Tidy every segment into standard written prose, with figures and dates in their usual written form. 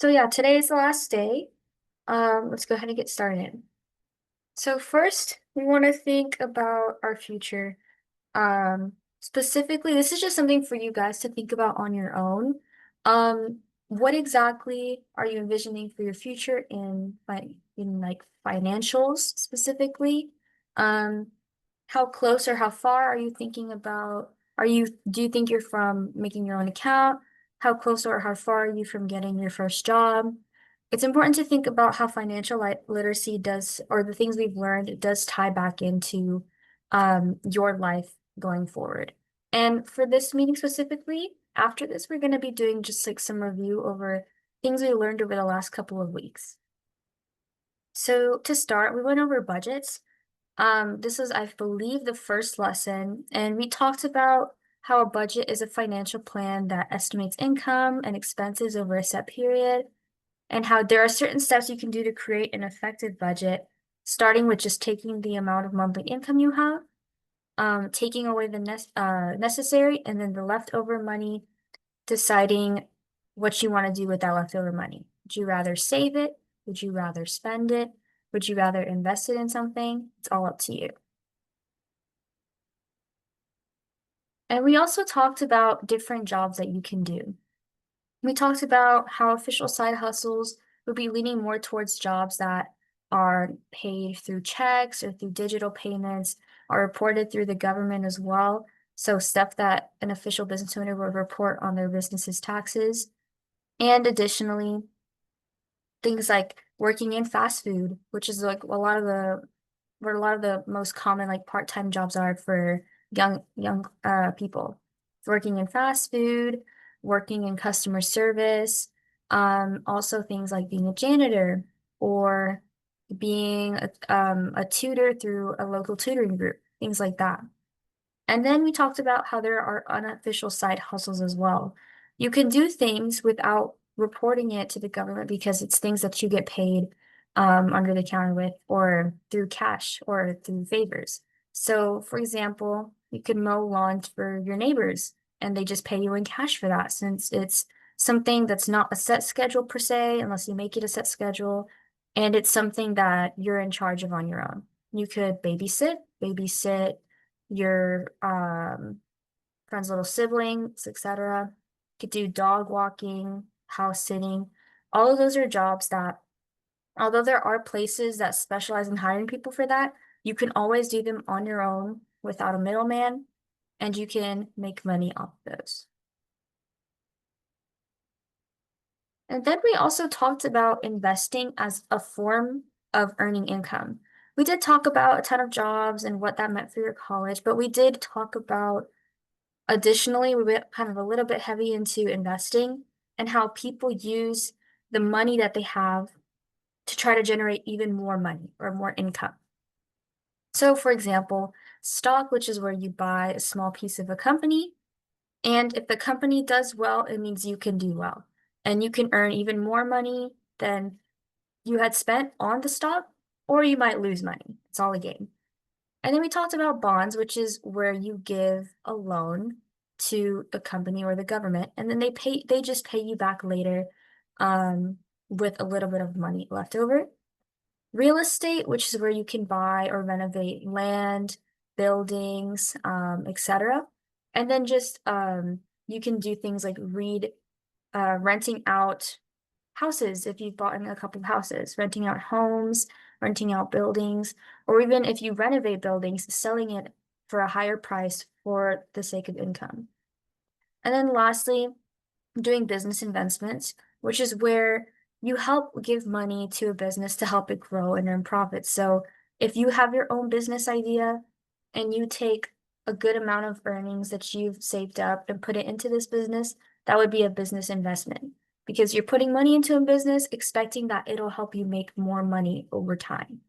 So yeah, today is the last day. Let's go ahead and get started. So first, we want to think about our future. Specifically, this is just something for you guys to think about on your own. What exactly are you envisioning for your future in like financials specifically? Um, how close or how far are you thinking about? Do you think you're from making your own account? How close or how far are you from getting your first job? It's important to think about how financial literacy does, or the things we've learned, it does tie back into your life going forward. And for this meeting specifically, after this, we're going to be doing just like some review over things we learned over the last couple of weeks. So to start, we went over budgets. This is, I believe, the first lesson, and we talked about how a budget is a financial plan that estimates income and expenses over a set period, and how there are certain steps you can do to create an effective budget, starting with just taking the amount of monthly income you have, taking away the necessary, and then the leftover money, deciding what you want to do with that leftover money. Would you rather save it? Would you rather spend it? Would you rather invest it in something? It's all up to you. And we also talked about different jobs that you can do. We talked about how official side hustles would be leaning more towards jobs that are paid through checks or through digital payments, are reported through the government as well. So stuff that an official business owner would report on their business's taxes. And additionally, things like working in fast food, which is like where a lot of the most common like part-time jobs are for young people. Working in fast food, working in customer service, also things like being a janitor or being a tutor through a local tutoring group, things like that. And then we talked about how there are unofficial side hustles as well. You can do things without reporting it to the government because it's things that you get paid under the counter with or through cash or through favors. So, for example, you could mow lawns for your neighbors and they just pay you in cash for that since it's something that's not a set schedule per se, unless you make it a set schedule, and it's something that you're in charge of on your own. You could babysit your friend's little siblings, etc. Could do dog walking, house sitting. All of those are jobs that, although there are places that specialize in hiring people for that, you can always do them on your own without a middleman, and you can make money off those. And then we also talked about investing as a form of earning income. We did talk about a ton of jobs and what that meant for your college, but we did talk about additionally, we went kind of a little bit heavy into investing and how people use the money that they have to try to generate even more money or more income. So, for example, stock, which is where you buy a small piece of a company, and if the company does well, it means you can do well. And you can earn even more money than you had spent on the stock, or you might lose money. It's all a game. And then we talked about bonds, which is where you give a loan to the company or the government, and then they just pay you back later with a little bit of money left over. Real estate, which is where you can buy or renovate land, buildings, etc. And then just you can do things like renting out houses if you've bought in a couple of houses, renting out homes, renting out buildings, or even if you renovate buildings, selling it for a higher price for the sake of income. And then lastly, doing business investments, which is where you help give money to a business to help it grow and earn profits. So if you have your own business idea and you take a good amount of earnings that you've saved up and put it into this business, that would be a business investment because you're putting money into a business expecting that it'll help you make more money over time.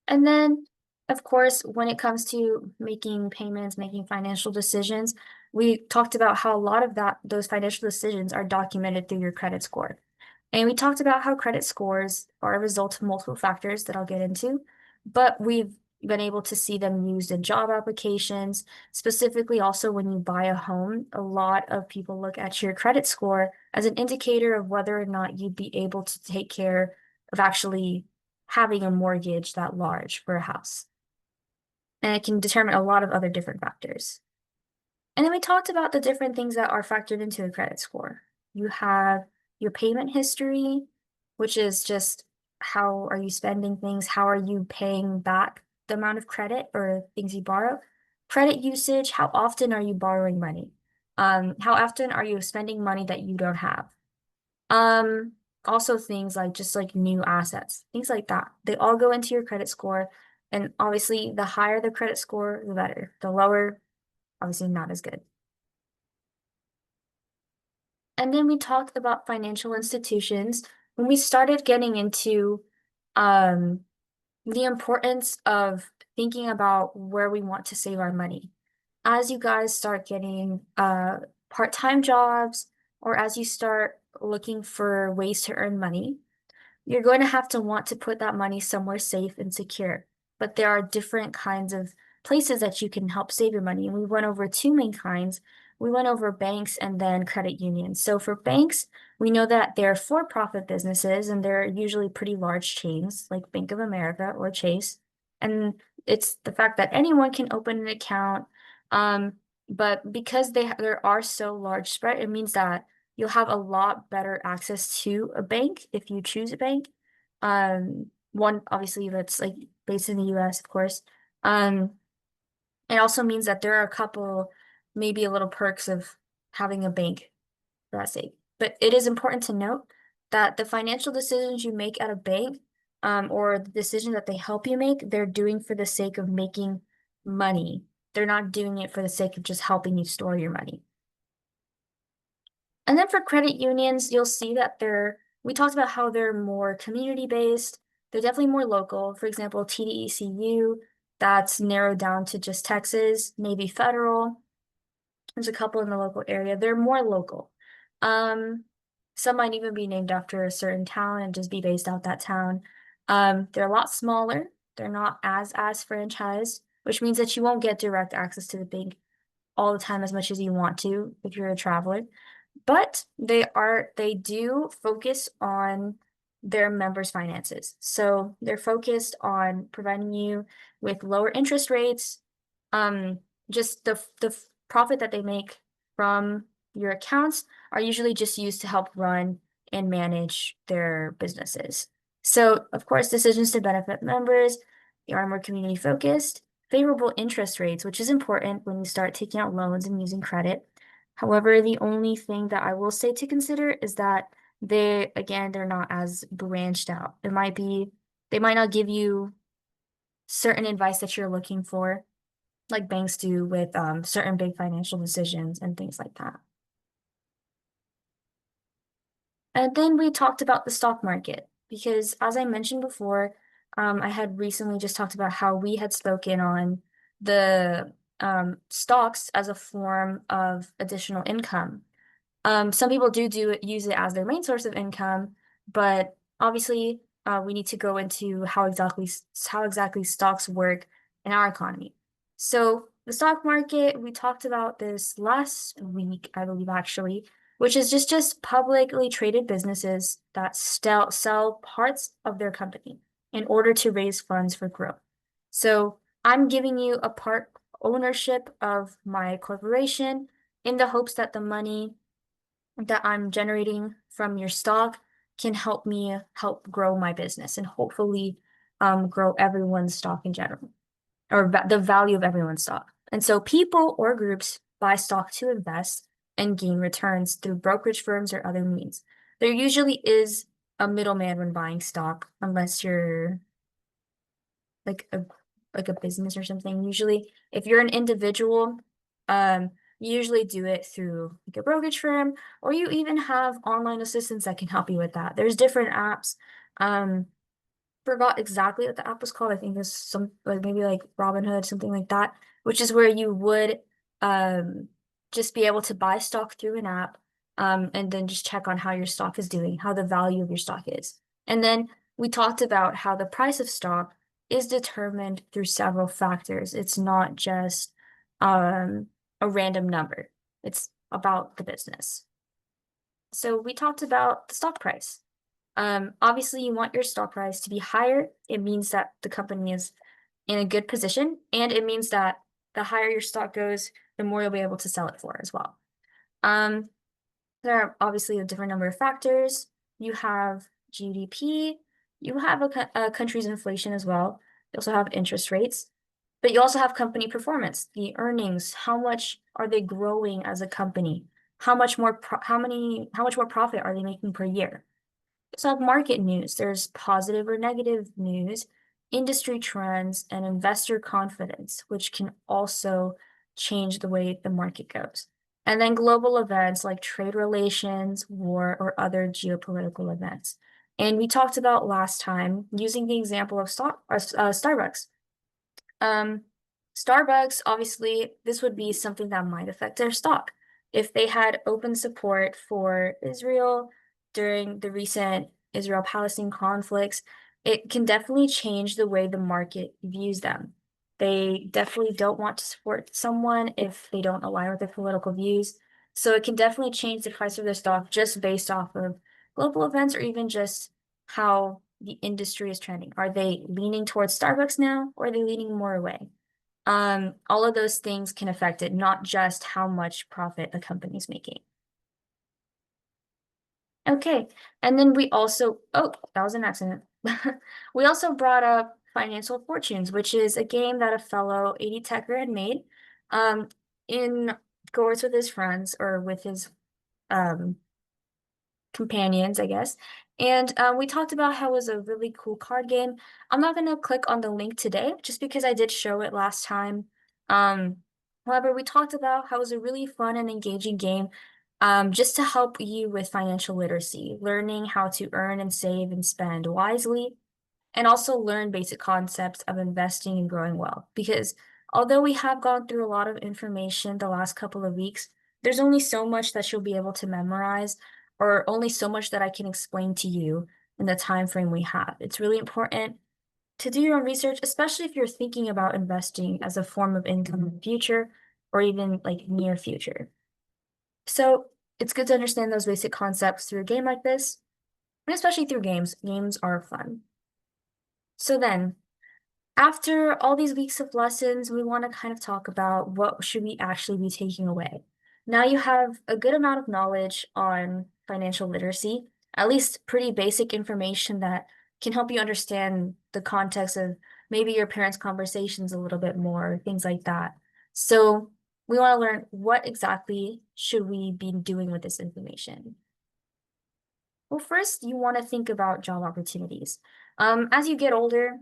And then, of course, when it comes to making payments, making financial decisions, we talked about how a lot of those financial decisions are documented through your credit score. And we talked about how credit scores are a result of multiple factors that I'll get into, but we've been able to see them used in job applications. Specifically, also when you buy a home, a lot of people look at your credit score as an indicator of whether or not you'd be able to take care of actually having a mortgage that large for a house. And it can determine a lot of other different factors. And then we talked about the different things that are factored into a credit score. You have your payment history, which is just how are you spending things? How are you paying back the amount of credit or things you borrow? Credit usage, how often are you borrowing money? How often are you spending money that you don't have? Um, Also things like just like new assets, things like that. They all go into your credit score. And obviously, the higher the credit score, the better. The lower, obviously not as good. And then we talked about financial institutions when we started getting into um, the importance of thinking about where we want to save our money. As you guys start getting part-time jobs or as you start looking for ways to earn money, you're going to have to want to put that money somewhere safe and secure. But there are different kinds of places that you can help save your money. And we went over two main kinds. We went over banks and then credit unions. So for banks, we know that they're for-profit businesses and they're usually pretty large chains like Bank of America or Chase. And it's the fact that anyone can open an account. Um, but because there are so large spread, it means that you'll have a lot better access to a bank if you choose a bank. One obviously that's like based in the US, of course. Um, it also means that there are a couple, maybe a little perks of having a bank for that sake. But it is important to note that the financial decisions you make at a bank, or the decision that they help you make, they're doing for the sake of making money. They're not doing it for the sake of just helping you store your money. And then for credit unions, you'll see that we talked about how they're more community-based. They're definitely more local. For example, TDECU, that's narrowed down to just Texas, maybe federal. There's a couple in the local area. They're more local. Um, some might even be named after a certain town and just be based out that town. They're a lot smaller. They're not as franchised, which means that you won't get direct access to the bank all the time as much as you want to if you're a traveler. But they do focus on their members' finances. So they're focused on providing you with lower interest rates, just the profit that they make from your accounts are usually just used to help run and manage their businesses. So, of course, decisions to benefit members, they are more community focused, favorable interest rates, which is important when you start taking out loans and using credit. However, the only thing that I will say to consider is that they're not as branched out. They might not give you certain advice that you're looking for, like banks do with certain big financial decisions and things like that. And then we talked about the stock market because, as I mentioned before, I had recently just talked about how we had spoken on the stocks as a form of additional income. Some people use it as their main source of income, but obviously, we need to go into how exactly stocks work in our economy. So the stock market, we talked about this last week, I believe actually, which is just publicly traded businesses that sell parts of their company in order to raise funds for growth. So I'm giving you a part ownership of my corporation in the hopes that the money that I'm generating from your stock can help me help grow my business and hopefully grow everyone's stock in general or the value of everyone's stock. And so people or groups buy stock to invest and gain returns through brokerage firms or other means. There usually is a middleman when buying stock, unless you're like a business or something. Usually, if you're an individual, you usually do it through like a brokerage firm, or you even have online assistants that can help you with that. There's different apps. Um, Forgot exactly what the app was called. I think there's some like maybe like Robinhood, something like that, which is where you would just be able to buy stock through an app, and then just check on how your stock is doing, how the value of your stock is. And then we talked about how the price of stock is determined through several factors. It's not just um, a random number. It's about the business. So we talked about the stock price. Obviously, you want your stock price to be higher. It means that the company is in a good position, and it means that the higher your stock goes, the more you'll be able to sell it for as well. Um, there are obviously a different number of factors. You have GDP, you have a country's inflation as well. You also have interest rates, but you also have company performance, the earnings, how much are they growing as a company? How much more profit are they making per year? So have market news. There's positive or negative news, industry trends, and investor confidence, which can also change the way the market goes. And then global events like trade relations, war, or other geopolitical events. And we talked about last time using the example of Starbucks. Um, Starbucks, obviously, this would be something that might affect their stock. If they had open support for Israel during the recent Israel-Palestine conflicts, it can definitely change the way the market views them. They definitely don't want to support someone if they don't align with their political views. So it can definitely change the price of their stock just based off of global events or even just how the industry is trending. Are they leaning towards Starbucks now, or are they leaning more away? All of those things can affect it, not just how much profit a company's making. Okay, and then oh, that was an accident. We also brought up Financial Fortunes, which is a game that a fellow Adtechnical had made, um, in course with his friends or with his um companions, I guess. And we talked about how it was a really cool card game. I'm not going to click on the link today just because I did show it last time. Um, However, we talked about how it was a really fun and engaging game just to help you with financial literacy, learning how to earn and save and spend wisely, and also learn basic concepts of investing and growing wealth. Because although we have gone through a lot of information the last couple of weeks, there's only so much that you'll be able to memorize, or only so much that I can explain to you in the time frame we have. It's really important to do your own research, especially if you're thinking about investing as a form of income in the future or even like near future. So it's good to understand those basic concepts through a game like this, and especially through games. Games are fun. So then, after all these weeks of lessons, we want to kind of talk about what should we actually be taking away. Now you have a good amount of knowledge on financial literacy, at least pretty basic information that can help you understand the context of maybe your parents' conversations a little bit more, things like that. So we want to learn what exactly should we be doing with this information. Well, first, you want to think about job opportunities. As you get older,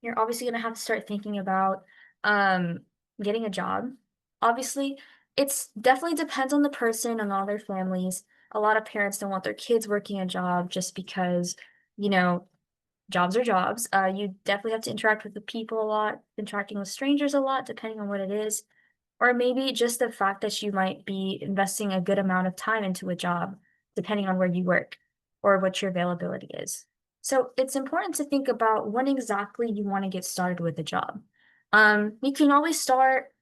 you're obviously going to have to start thinking about um, getting a job. Obviously, it's definitely depends on the person and all their families. A lot of parents don't want their kids working a job just because, you know, jobs are jobs. You definitely have to interact with the people a lot, interacting with strangers a lot, depending on what it is. Or maybe just the fact that you might be investing a good amount of time into a job, depending on where you work or what your availability is. So it's important to think about when exactly you want to get started with a job. You can always start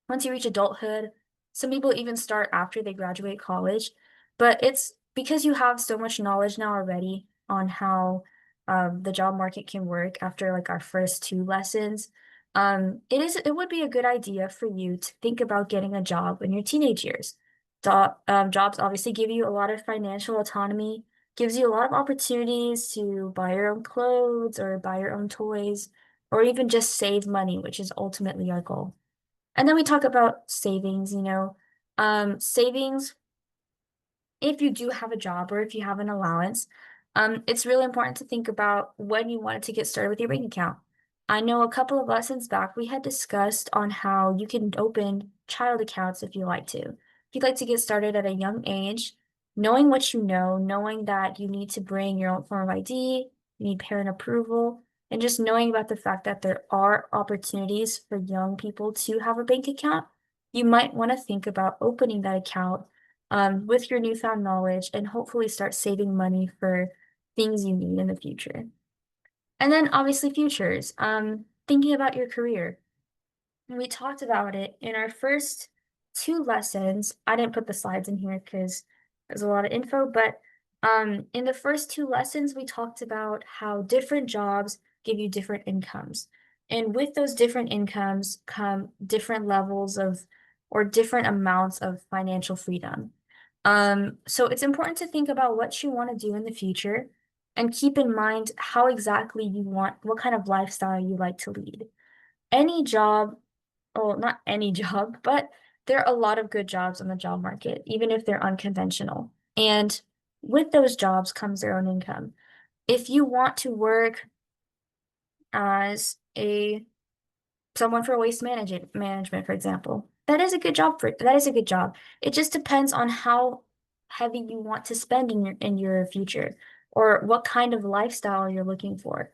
once you reach adulthood. Some people even start after they graduate college, but it's because you have so much knowledge now already on how the job market can work after like our first two lessons. It would be a good idea for you to think about getting a job in your teenage years. Jobs obviously give you a lot of financial autonomy, gives you a lot of opportunities to buy your own clothes or buy your own toys, or even just save money, which is ultimately our goal. And then we talk about savings, savings, if you do have a job or if you have an allowance, it's really important to think about when you wanted to get started with your bank account. I know a couple of lessons back, we had discussed on how you can open child accounts if you like to. If you'd like to get started at a young age, knowing what you know, knowing that you need to bring your own form of ID, you need parent approval, and just knowing about the fact that there are opportunities for young people to have a bank account, you might want to think about opening that account with your newfound knowledge and hopefully start saving money for things you need in the future. And then obviously futures, thinking about your career. We talked about it in our first two lessons. I didn't put the slides in here because there's a lot of info, but in the first two lessons, we talked about how different jobs give you different incomes. And with those different incomes come different levels of or different amounts of financial freedom. So it's important to think about what you want to do in the future and keep in mind how exactly you want, what kind of lifestyle you like to lead. Any job, well, not any job, but there are a lot of good jobs on the job market, even if they're unconventional. And with those jobs comes their own income. If you want to work as a someone for waste management, for example. That is a good job. It just depends on how heavy you want to spend in your future or what kind of lifestyle you're looking for.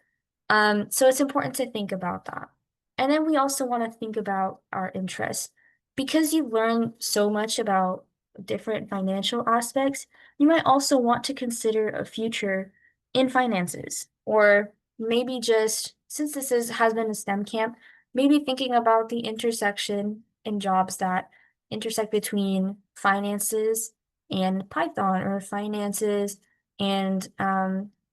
So it's important to think about that. And then we also want to think about our interests. Because you learn so much about different financial aspects, you might also want to consider a future in finances, or maybe just since has been a STEM camp, maybe thinking about the intersection in jobs that intersect between finances and Python or finances and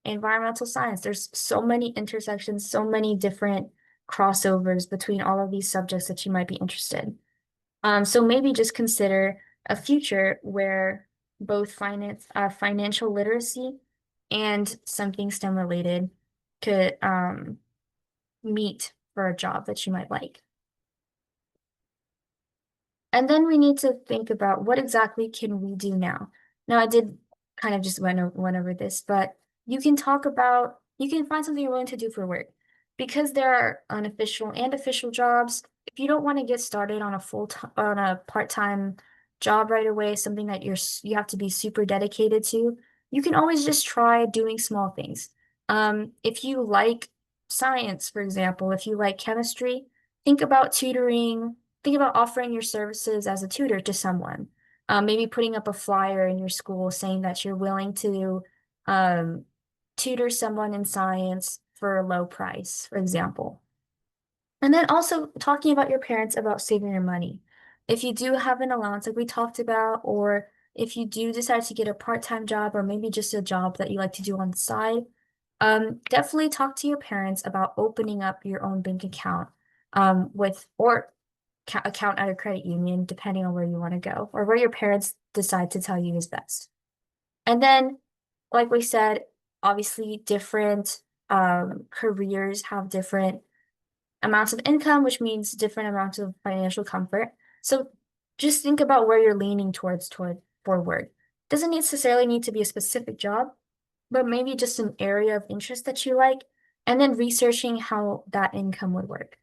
environmental science. There's so many intersections, so many different crossovers between all of these subjects that you might be interested. So maybe just consider a future where both financial literacy and something STEM related could meet for a job that you might like. And then we need to think about what exactly can we do now. Now, I did kind of just went over this, but you can find something you're willing to do for work. Because there are unofficial and official jobs, if you don't want to get started on on a part-time job right away, something that you have to be super dedicated to, you can always just try doing small things. If you like science, for example, if you like chemistry, think about tutoring. Think about offering your services as a tutor to someone. Maybe putting up a flyer in your school saying that you're willing to um, tutor someone in science for a low price, for example. And then also talking about your parents about saving your money. If you do have an allowance like we talked about, or if you do decide to get a part-time job or maybe just a job that you like to do on the side, definitely talk to your parents about opening up your own bank account with or account at a credit union, depending on where you want to go or where your parents decide to tell you is best. And then, like we said, obviously different careers have different amounts of income, which means different amounts of financial comfort. So just think about where you're leaning toward for work. Doesn't necessarily need to be a specific job, but maybe just an area of interest that you like, and then researching how that income would work.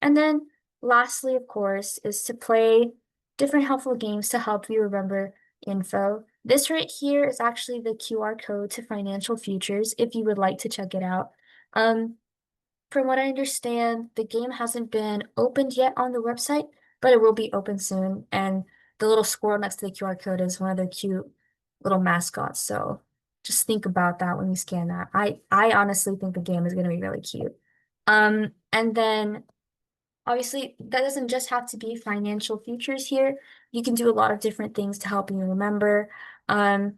And then lastly, of course, is to play different helpful games to help you remember info. This right here is actually the QR code to Financial Futures if you would like to check it out. Um, from what I understand, the game hasn't been opened yet on the website, but it will be open soon. And the little squirrel next to the QR code is one of their cute little mascots. So just think about that when you scan that. I honestly think the game is going to be really cute. And then obviously, that doesn't just have to be financial features here. You can do a lot of different things to help you remember. Um,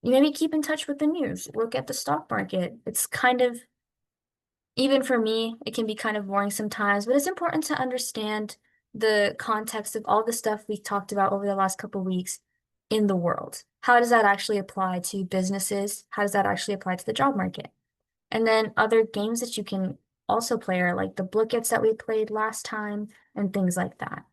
you maybe keep in touch with the news, look at the stock market. It's kind of, even for me, it can be kind of boring sometimes, but it's important to understand the context of all the stuff we talked about over the last couple of weeks in the world. How does that actually apply to businesses? How does that actually apply to the job market? And then other games that you can also play are like the bookets that we played last time and things like that.